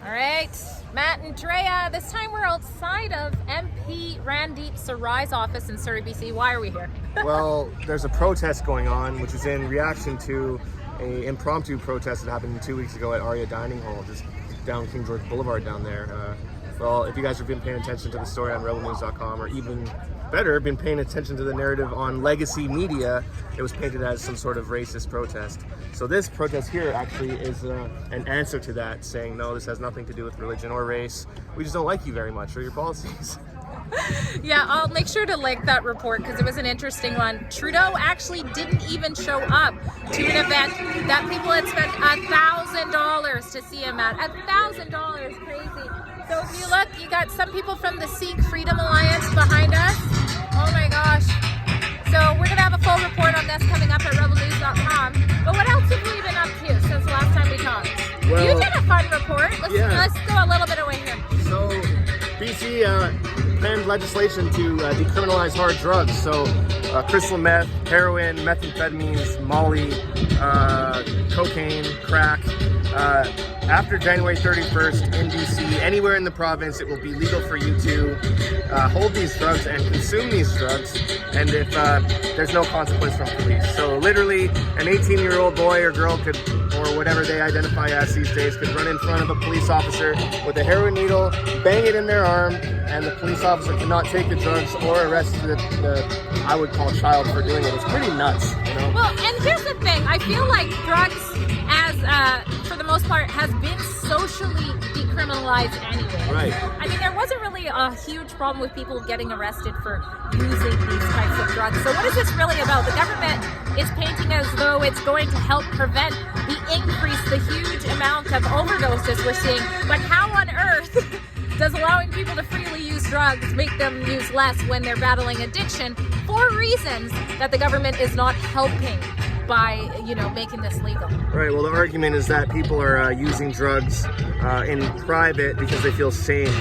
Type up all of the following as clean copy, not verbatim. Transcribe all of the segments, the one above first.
All right, Matt and Drea, this time we're outside of MP Randeep Sarai's office in Surrey B.C. Why are we here? Well, there's a protest going on, which is in reaction to an impromptu protest that happened 2 weeks ago at Aria Dining Hall, just down King George Boulevard down there. Well, if you guys have been paying attention to the story on rebelnews.com, or even better, been paying attention to the narrative on legacy media, it was painted as some sort of racist protest. So this protest here actually is an answer to that, saying, no, this has nothing to do with religion or race. We just don't like you very much or your policies. Yeah, I'll make sure to link that report because it was an interesting one. Trudeau actually didn't even show up to an event that people had spent $1,000 to see him at. $1,000, crazy. So if you look, you got some people from the Sikh Freedom Alliance behind us. Oh my gosh. So we're gonna have a full report on this coming up at rebelnews.com. But what else have we been up to since the last time we talked? Well, you did a fun report. Let's go a little bit away here. So BC penned legislation to decriminalize hard drugs. So crystal meth, heroin, methamphetamines, Molly, cocaine, crack. After January 31st in BC, anywhere in the province, it will be legal for you to hold these drugs and consume these drugs, and if there's no consequence from police. So literally, an 18-year-old boy or girl could, or whatever they identify as these days, could run in front of a police officer with a heroin needle, bang it in their arm, and the police officer cannot take the drugs or arrest the I would call child for doing it. It's pretty nuts, you know? Well, and here's the thing. I feel like drugs, for the most part, has been socially decriminalized anyway. Right. I mean, there wasn't really a huge problem with people getting arrested for using these types of drugs. So what is this really about? The government is painting as though it's going to help prevent the huge amount of overdoses we're seeing. But how on earth does allowing people to freely use drugs make them use less when they're battling addiction for reasons that the government is not helping by, making this legal? Right, well, the argument is that people are using drugs in private because they feel shame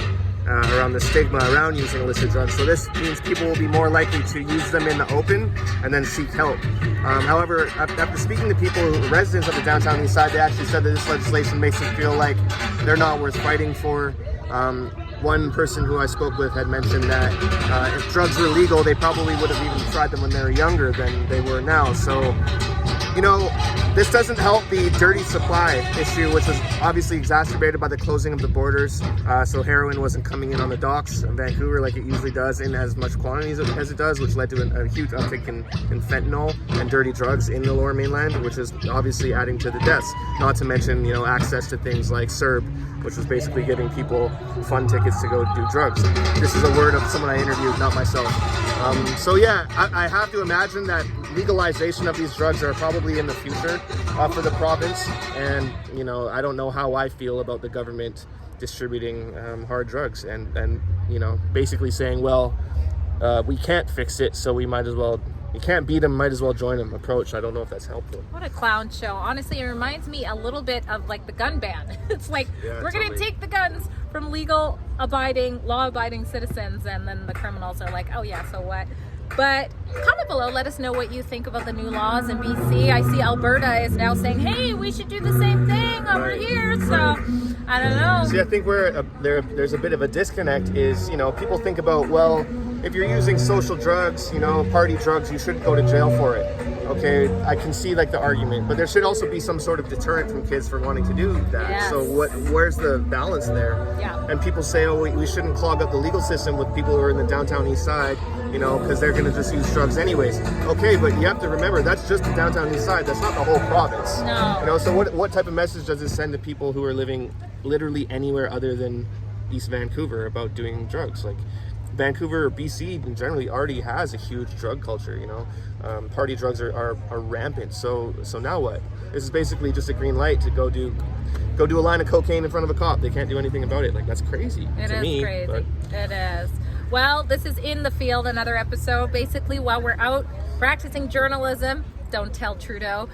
around the stigma around using illicit drugs. So this means people will be more likely to use them in the open and then seek help. However, after speaking to people, residents of the downtown east side, they actually said that this legislation makes them feel like they're not worth fighting for. One person who I spoke with had mentioned that if drugs were legal, they probably would have even tried them when they were younger than they were now. So, this doesn't help the dirty supply issue, which was obviously exacerbated by the closing of the borders. So heroin wasn't coming in on the docks in Vancouver like it usually does in as much quantities as it does, which led to a huge uptick in fentanyl and dirty drugs in the Lower Mainland, which is obviously adding to the deaths. Not to mention, access to things like CERB, which was basically giving people fun tickets to go do drugs. This is a word of someone I interviewed, not myself. I have to imagine that legalization of these drugs are probably in the future for the province. And, I don't know how I feel about the government distributing hard drugs and basically saying, well, we can't fix it, so we might as well. You can't beat them, might as well join them approach. I don't know if that's helpful. What a clown show. Honestly, it reminds me a little bit of like the gun ban. It's like, we're going to take the guns from law-abiding citizens, and then the criminals are like, oh yeah, so what? But comment below, let us know what you think about the new laws in BC. I see Alberta is now saying, hey, we should do the same thing over here. So, I don't know. See, I think where there's a bit of a disconnect is, people think about, well, if you're using social drugs, party drugs, you shouldn't go to jail for it. Okay, I can see like the argument, but there should also be some sort of deterrent from kids for wanting to do that. Yes. So where's the balance there? Yeah. And people say, oh, we shouldn't clog up the legal system with people who are in the downtown east side, because they're going to just use drugs anyways. Okay, but you have to remember, that's just the downtown east side. That's not the whole province. No. So what type of message does this send to people who are living literally anywhere other than East Vancouver about doing drugs? Like, Vancouver or BC generally already has a huge drug culture, party drugs are rampant. So now what? This is basically just a green light to go do a line of cocaine in front of a cop. They can't do anything about it. Like, that's crazy to me. Crazy. But It is. Well, this is In the Field, another episode. Basically, while we're out practicing journalism, don't tell Trudeau,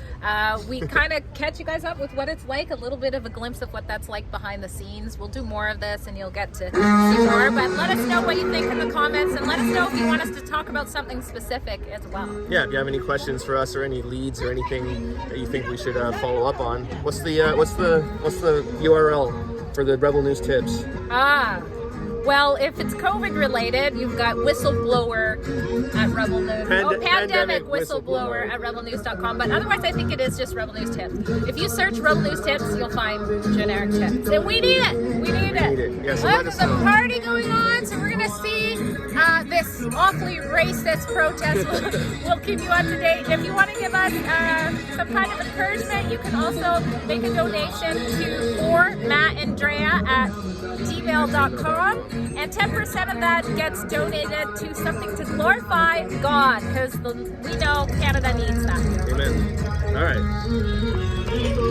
we kind of catch you guys up with what it's like, a little bit of a glimpse of what that's like behind the scenes. We'll do more of this and you'll get to see more, but let us know what you think in the comments, and let us know if you want us to talk about something specific as well. Yeah, if you have any questions for us or any leads or anything that you think we should follow up on, what's the URL? for the Rebel News tips? Well, if it's COVID related, you've got whistleblower at Rebel News. Pandemic whistleblower at rebelnews.com. But otherwise, I think it is just Rebel News tips. If you search Rebel News tips, you'll find generic tips. And we need it. We need it. Yeah, so Look, there's a party going on, so we're going to see this awfully racist protest. We'll keep you up to date. If you want to give us some kind of encouragement, you can also make a donation to for Matt and Drea at gmail.com. And 10% of that gets donated to something to glorify God, because we know Canada needs that. Amen. All right.